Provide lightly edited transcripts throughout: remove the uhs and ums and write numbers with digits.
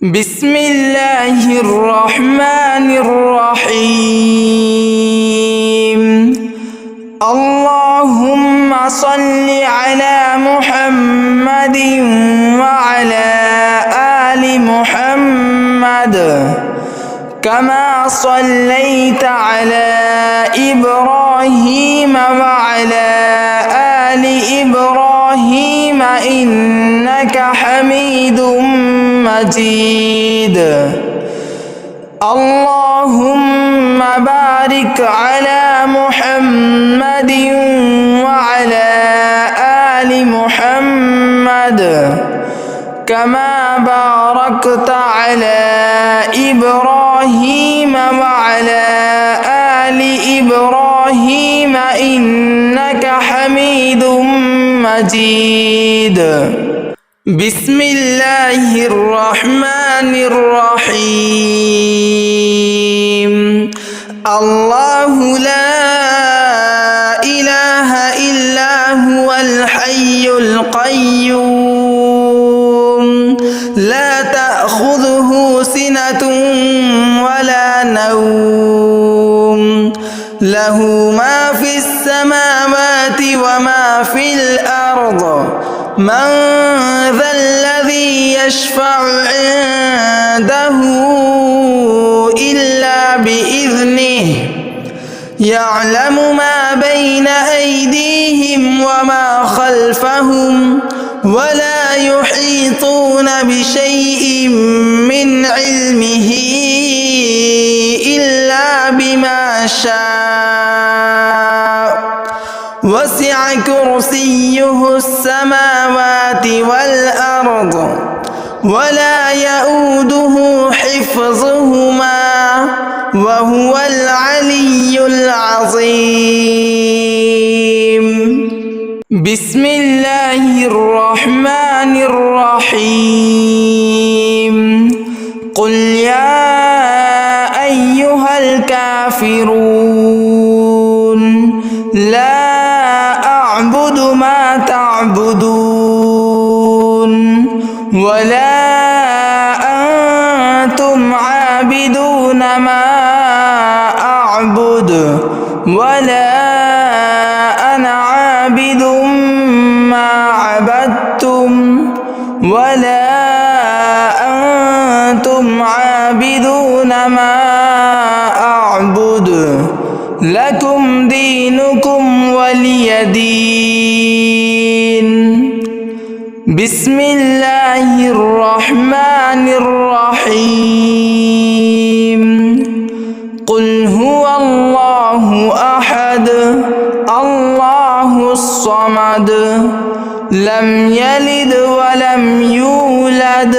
بسم الله الرحمن الرحيم. اللهم صل على محمد وعلى آل محمد كما صليت على إبراهيم وعلى آل إبراهيم إنك حميد مجيد. اللهم بارك على محمد وعلى آل محمد كما باركت على إبراهيم وعلى آل إبراهيم إنك حميد مجيد. بسم الله الرحمن الرحيم. الله لا إله إلا هو الحي القيوم لا تأخذه سنة ولا نوم له ما في السماوات وما في الأرض من ذا الذي يشفع عنده إلا بإذنه يعلم ما بين أيديهم وما خلفهم ولا يحيطون بشيء من علمه إلا بما شاء وسع كرسيه السماوات والأرض ولا يؤوده حفظهما وهو العلي العظيم. بسم الله الرحمن الرحيم. قل يا أيها الكافرون لا أعبد ما تعبدون ولا أنتم عابدون ما أعبد ولا أنا عابد ما عبدتم ولا أنتم عابدون ما أعبد لكم دينكم ولي دين. بسم الله الرحمن الرحيم. قل هو الله أحد الله الصمد لم يلد ولم يولد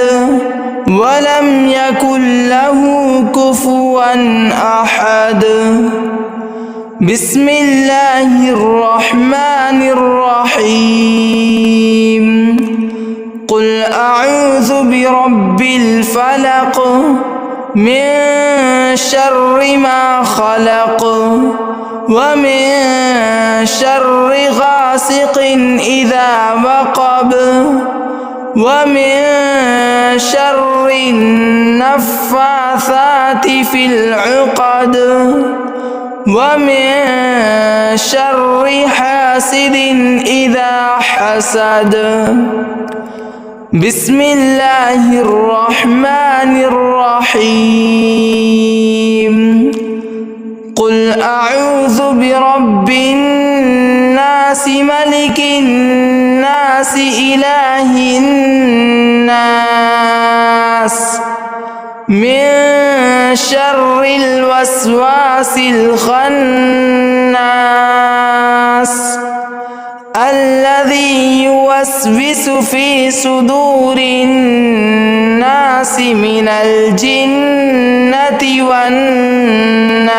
ولم يكن له كفوا أحد. بسم الله الرحمن الرحيم. قل أعوذ برب الفلق من شر ما خلق ومن شر غاسق إذا وقب ومن شر النفاثات في العقد ومن شر حاسد إذا حسد. بسم الله الرحمن الرحيم. قل أعوذ برب الناس ملك الناس إله الناس من شر الوسواس الخناس الذي يوسوس في صدور الناس من الجنة والناس.